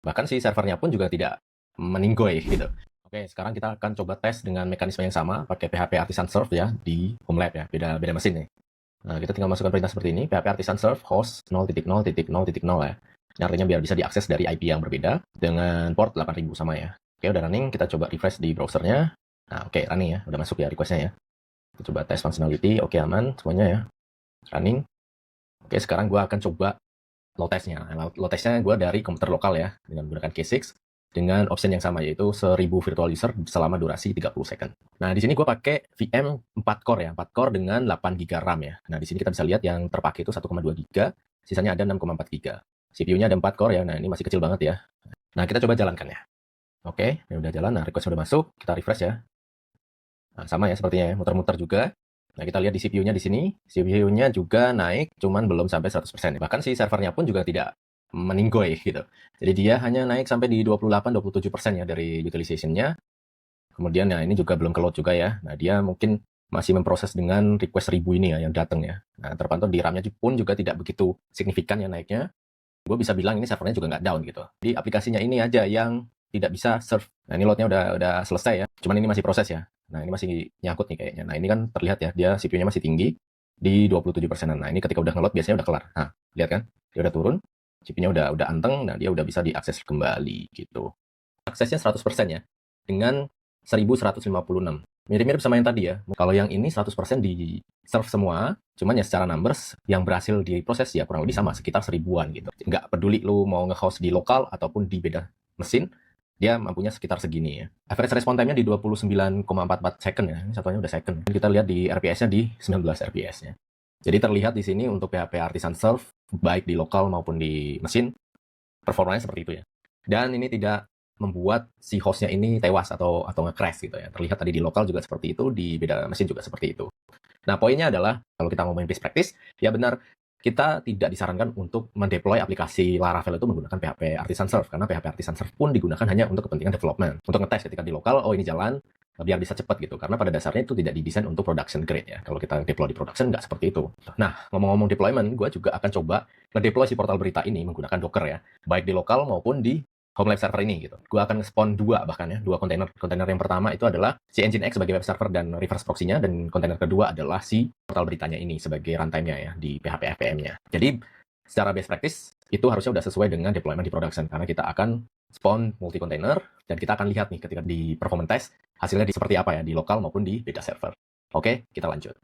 Bahkan si servernya pun juga tidak meninggoy gitu. Oke, sekarang kita akan coba tes dengan mekanisme yang sama pakai PHP Artisan Serve ya di home lab ya, beda mesin nih. Nah, kita tinggal masukkan perintah seperti ini, PHP Artisan Serve host 0.0.0.0 ya. Ini artinya biar bisa diakses dari IP yang berbeda dengan port 8000 sama ya. Oke, udah running, kita coba refresh di browsernya. Nah, oke, running ya, udah masuk ya requestnya ya. Kita coba tes functionality, oke aman semuanya ya. Running. Oke, sekarang gue akan coba load testnya. Load testnya gue dari komputer lokal ya, dengan menggunakan K6 dengan option yang sama, yaitu 1000 virtual user selama durasi 30 second. Nah, di sini gue pakai VM 4 core ya, 4 core dengan 8 GB RAM ya. Nah, di sini kita bisa lihat yang terpakai itu 1,2 GB, sisanya ada 6,4 GB. CPU-nya ada 4 core ya, nah ini masih kecil banget ya. Nah, kita coba jalankan ya. Oke, ini udah jalan, nah request udah masuk, kita refresh ya. Nah, sama ya sepertinya ya, muter-muter juga. Nah, kita lihat di CPU-nya di sini, CPU-nya juga naik, cuman belum sampai 100%. Bahkan si servernya pun juga tidak meninggoy gitu. Jadi dia hanya naik sampai di 28-27% ya dari utilization-nya. Kemudian ya ini juga belum ke load juga ya. Nah, dia mungkin masih memproses dengan request 1000 ini ya yang datang ya. Nah, terpantau di RAM-nya pun juga tidak begitu signifikan ya naiknya. Gue bisa bilang ini servernya juga nggak down gitu. Di aplikasinya ini aja yang tidak bisa serve. Nah, ini loadnya udah selesai ya. Cuman ini masih proses ya. Nah, ini masih nyangkut nih kayaknya. Nah, ini kan terlihat ya, dia CPU-nya masih tinggi di 27%. Nah, ini ketika udah nge-load biasanya udah kelar. Nah, lihat kan? Dia udah turun, CPU-nya udah anteng, nah dia udah bisa diakses kembali gitu. Aksesnya 100% ya, dengan 1156. Mirip-mirip sama yang tadi ya. Kalau yang ini 100% di serve semua, cuman ya secara numbers yang berhasil diproses ya kurang lebih sama, sekitar 1000-an gitu. Nggak peduli lu mau nge-host di lokal ataupun di beda mesin, dia mampunya sekitar segini ya. Average response time-nya di 29,44 second ya. Ini satunya udah second. Kita lihat di RPS-nya di 19 RPS-nya. Jadi terlihat di sini untuk PHP Artisan Serve, baik di lokal maupun di mesin, performanya seperti itu ya. Dan ini tidak membuat si hostnya ini tewas atau nge-crash gitu ya. Terlihat tadi di lokal juga seperti itu, di beda mesin juga seperti itu. Nah, poinnya adalah kalau kita ngomongin best practice, ya benar, kita tidak disarankan untuk mendeploy aplikasi Laravel itu menggunakan PHP Artisan Serve, karena PHP Artisan Serve pun digunakan hanya untuk kepentingan development, untuk ngetes ketika di lokal, oh ini jalan, biar bisa cepat gitu, karena pada dasarnya itu tidak didesain untuk production grade ya. Kalau kita deploy di production nggak seperti itu. Nah, ngomong-ngomong deployment, gue juga akan coba ngedeploy si portal berita ini menggunakan Docker ya, baik di lokal maupun di home lab server ini gitu. Gue akan spawn dua bahkan ya, dua kontainer. Kontainer yang pertama itu adalah si Nginx sebagai web server dan reverse proxy-nya, dan kontainer kedua adalah si portal beritanya ini sebagai runtime-nya ya di PHP FPM-nya. Jadi secara best practice itu harusnya udah sesuai dengan deployment di production, karena kita akan spawn multi container dan kita akan lihat nih ketika di performance test hasilnya seperti apa ya di lokal maupun di beta server. Oke, kita lanjut.